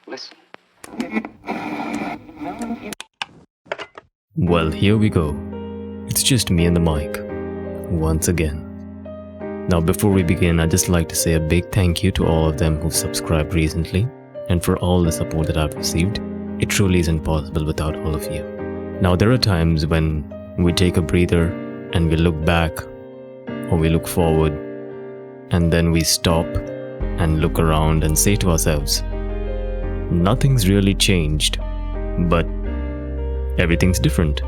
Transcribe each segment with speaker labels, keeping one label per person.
Speaker 1: Listen.
Speaker 2: Well, here we go. It's just me and the mic, once again. Now, before we begin, I'd just like to say a big thank you to all of them who've subscribed recently, and for all the support that I've received. It truly isn't possible without all of you. Now, there are times when we take a breather and we look back, or we look forward, and then we stop and look around and say to ourselves, nothing's really changed, but everything's different.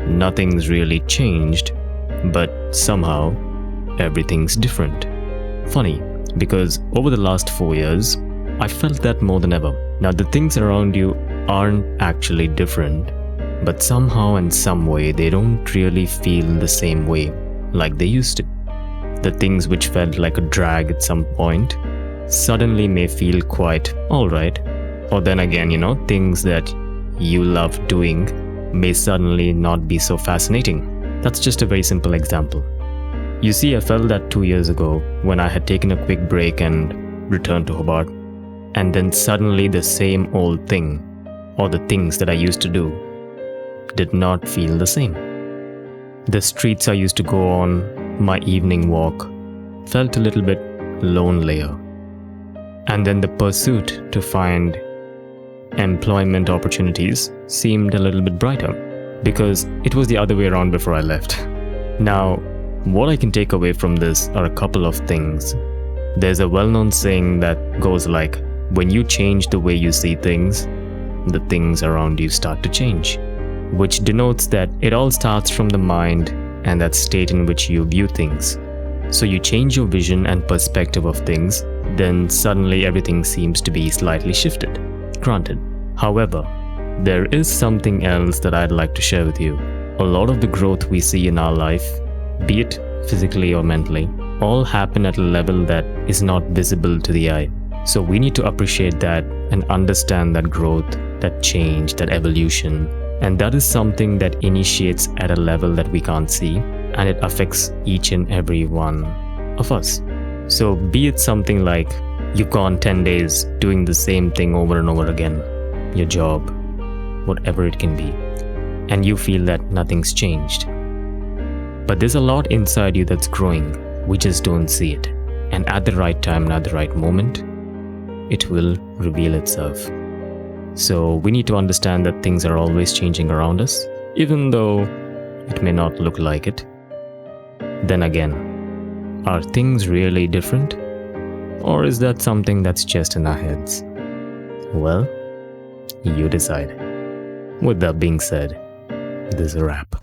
Speaker 2: Nothing's really changed, but somehow everything's different. Funny, because over the last 4 years, I felt that more than ever. Now, the things around you aren't actually different, but somehow in some way they don't really feel the same way like they used to. The things which felt like a drag at some point suddenly may feel quite alright. Or then again, things that you love doing may suddenly not be so fascinating. That's just a very simple example. You see, I felt that 2 years ago when I had taken a quick break and returned to Hobart, and then suddenly the same old thing, or the things that I used to do, did not feel the same. The streets I used to go on, my evening walk, felt a little bit lonelier. And then the pursuit to find employment opportunities seemed a little bit brighter, because it was the other way around before I left. Now, what I can take away from this are a couple of things. There's a well-known saying that goes like, when you change the way you see things, the things around you start to change, which denotes that it all starts from the mind and that state in which you view things. So you change your vision and perspective of things, then suddenly everything seems to be slightly shifted. Granted. However, there is something else that I'd like to share with you. A lot of the growth we see in our life, be it physically or mentally, all happen at a level that is not visible to the eye. So we need to appreciate that and understand that growth, that change, that evolution. And that is something that initiates at a level that we can't see, and it affects each and every one of us. So be it something like you've gone 10 days doing the same thing over and over again, your job, whatever it can be, and you feel that nothing's changed. But there's a lot inside you that's growing, we just don't see it. And at the right time and at the right moment, it will reveal itself. So we need to understand that things are always changing around us, even though it may not look like it. Then again, are things really different? Or is that something that's just in our heads? Well, you decide. With that being said, this is a wrap.